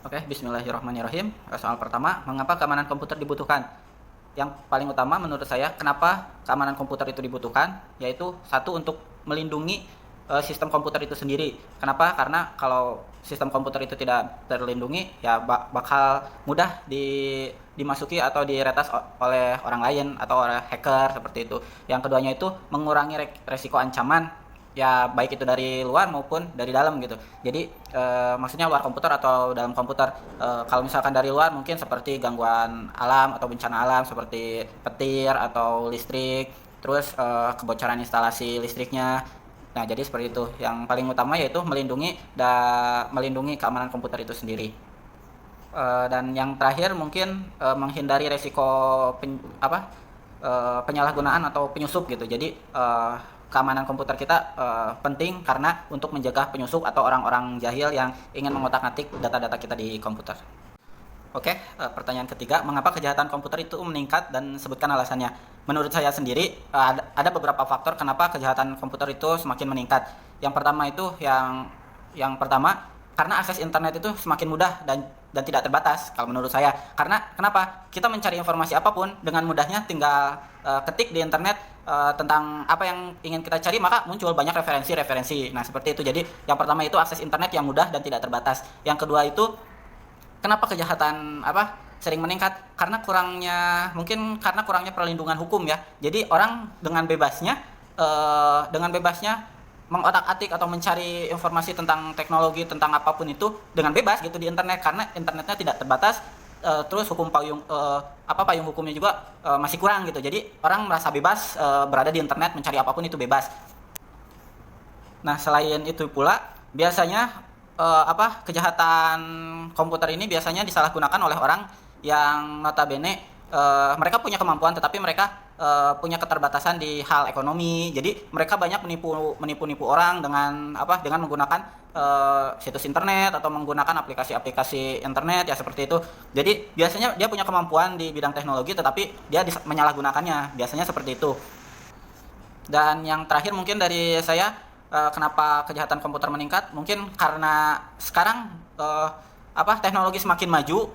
Oke, bismillahirrahmanirrahim. Soal pertama, mengapa keamanan komputer dibutuhkan? Yang paling utama menurut saya, kenapa keamanan komputer itu dibutuhkan, yaitu satu untuk melindungi sistem komputer itu sendiri. Kenapa? Karena kalau sistem komputer itu tidak terlindungi, ya bakal mudah dimasuki atau diretas oleh orang lain atau oleh hacker seperti itu. Yang keduanya itu mengurangi resiko ancaman, ya baik itu dari luar maupun dari dalam gitu. Jadi maksudnya luar komputer atau dalam komputer. Kalau misalkan dari luar mungkin seperti gangguan alam atau bencana alam seperti petir atau listrik, terus kebocoran instalasi listriknya. Nah, jadi seperti itu. Yang paling utama yaitu melindungi keamanan komputer itu sendiri. Dan yang terakhir mungkin menghindari resiko penyalahgunaan atau penyusup gitu. Jadi keamanan komputer kita penting karena untuk menjaga penyusup atau orang-orang jahil yang ingin mengotak-atik data-data kita di komputer. Oke, pertanyaan ketiga, mengapa kejahatan komputer itu meningkat dan sebutkan alasannya? Menurut saya sendiri ada beberapa faktor kenapa kejahatan komputer itu semakin meningkat. Yang pertama itu yang pertama karena akses internet itu semakin mudah dan tidak terbatas kalau menurut saya. Karena kenapa? Kita mencari informasi apapun dengan mudahnya, tinggal ketik di internet tentang apa yang ingin kita cari, maka muncul banyak referensi-referensi. Nah, seperti itu. Jadi, yang pertama itu akses internet yang mudah dan tidak terbatas. Yang kedua itu kenapa kejahatan sering meningkat? Karena kurangnya perlindungan hukum ya. Jadi orang dengan bebasnya mengotak-atik atau mencari informasi tentang teknologi, tentang apapun itu dengan bebas gitu di internet, karena internetnya tidak terbatas. Terus payung hukumnya juga masih kurang gitu. Jadi orang merasa bebas berada di internet, mencari apapun itu bebas. Nah, selain itu pula biasanya kejahatan komputer ini biasanya disalahgunakan oleh orang yang notabene mereka punya kemampuan tetapi mereka punya keterbatasan di hal ekonomi. Jadi mereka banyak menipu orang dengan menggunakan situs internet atau menggunakan aplikasi-aplikasi internet ya seperti itu. Jadi biasanya dia punya kemampuan di bidang teknologi tetapi dia menyalahgunakannya. Biasanya seperti itu. Dan yang terakhir mungkin dari saya, kenapa kejahatan komputer meningkat? Mungkin karena sekarang teknologi semakin maju,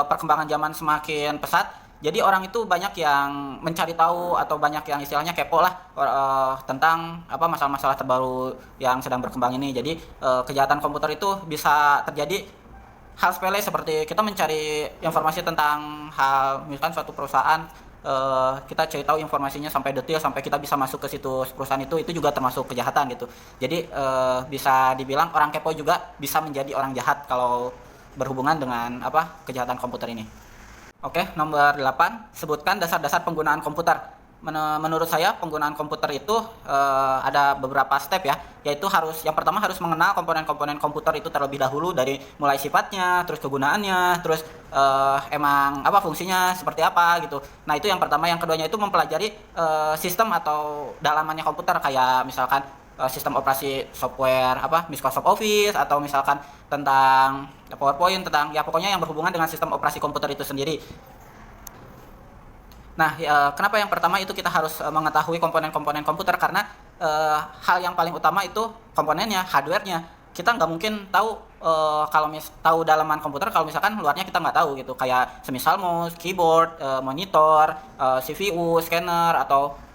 perkembangan zaman semakin pesat. Jadi orang itu banyak yang mencari tahu atau banyak yang istilahnya kepo lah tentang masalah-masalah terbaru yang sedang berkembang ini. Jadi kejahatan komputer itu bisa terjadi hal sepele seperti kita mencari informasi tentang hal misalkan suatu perusahaan, kita cari tahu informasinya sampai detail sampai kita bisa masuk ke situs perusahaan itu juga termasuk kejahatan gitu. Jadi bisa dibilang orang kepo juga bisa menjadi orang jahat kalau berhubungan dengan kejahatan komputer ini. Oke, nomor 8, sebutkan dasar-dasar penggunaan komputer. Menurut saya penggunaan komputer itu ada beberapa step ya, yaitu yang pertama harus mengenal komponen-komponen komputer itu terlebih dahulu, dari mulai sifatnya, terus kegunaannya, terus emang fungsinya seperti apa gitu. Nah, itu yang pertama. Yang keduanya itu mempelajari sistem atau dalamannya komputer, kayak misalkan sistem operasi software Microsoft Office, atau misalkan tentang PowerPoint, tentang pokoknya yang berhubungan dengan sistem operasi komputer itu sendiri. Nah, kenapa yang pertama itu kita harus mengetahui komponen-komponen komputer? Karena hal yang paling utama itu komponennya, hardware-nya. Kita nggak mungkin tahu kalau tahu dalaman komputer kalau misalkan luarnya kita nggak tahu gitu. Kayak semisal mouse, keyboard, monitor, CPU, scanner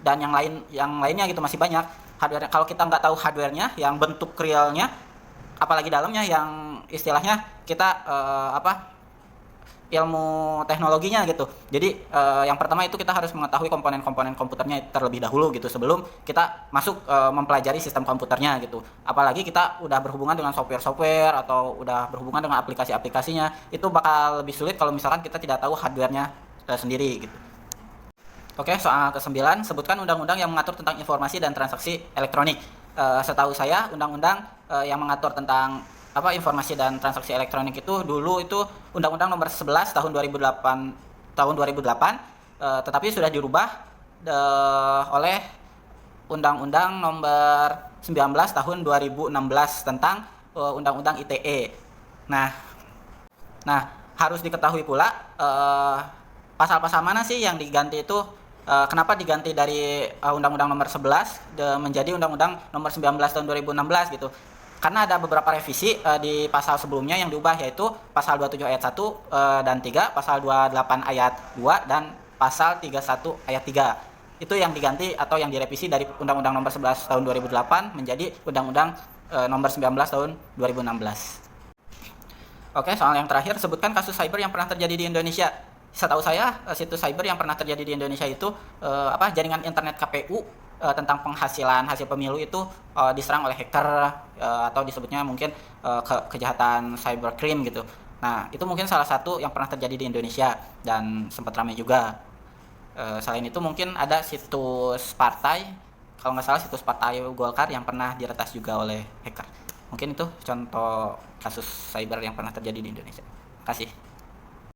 dan yang lainnya gitu, masih banyak. Hardware, kalau kita nggak tahu hardware-nya, yang bentuk realnya, apalagi dalamnya yang istilahnya kita ilmu teknologinya gitu. Jadi yang pertama itu kita harus mengetahui komponen-komponen komputernya terlebih dahulu gitu sebelum kita masuk mempelajari sistem komputernya gitu. Apalagi kita udah berhubungan dengan software atau udah berhubungan dengan aplikasi-aplikasinya, itu bakal lebih sulit kalau misalkan kita tidak tahu hardware-nya sendiri gitu. Oke, soal ke-9, sebutkan undang-undang yang mengatur tentang informasi dan transaksi elektronik. Setahu saya, undang-undang yang mengatur tentang informasi dan transaksi elektronik itu dulu itu Undang-Undang Nomor 11 tahun 2008, tetapi sudah dirubah oleh Undang-Undang Nomor 19 tahun 2016 tentang Undang-Undang ITE. Nah, harus diketahui pula pasal-pasal mana sih yang diganti itu. Kenapa diganti dari Undang-Undang Nomor 11 menjadi Undang-Undang Nomor 19 tahun 2016 gitu. karena ada beberapa revisi di pasal sebelumnya yang diubah, yaitu pasal 27 ayat 1 dan 3, pasal 28 ayat 2 dan pasal 31 ayat 3. Itu yang diganti atau yang direvisi dari Undang-Undang Nomor 11 tahun 2008 menjadi Undang-Undang Nomor 19 tahun 2016. Oke, soal yang terakhir, sebutkan kasus cyber yang pernah terjadi di Indonesia. Setahu saya, situs cyber yang pernah terjadi di Indonesia itu jaringan internet KPU tentang penghasilan hasil pemilu itu diserang oleh hacker, atau disebutnya mungkin kejahatan cybercrime gitu. Nah, itu mungkin salah satu yang pernah terjadi di Indonesia dan sempat ramai juga. Selain itu mungkin ada situs partai, kalau nggak salah situs partai Golkar yang pernah diretas juga oleh hacker. Mungkin itu contoh kasus cyber yang pernah terjadi di Indonesia. Terima kasih.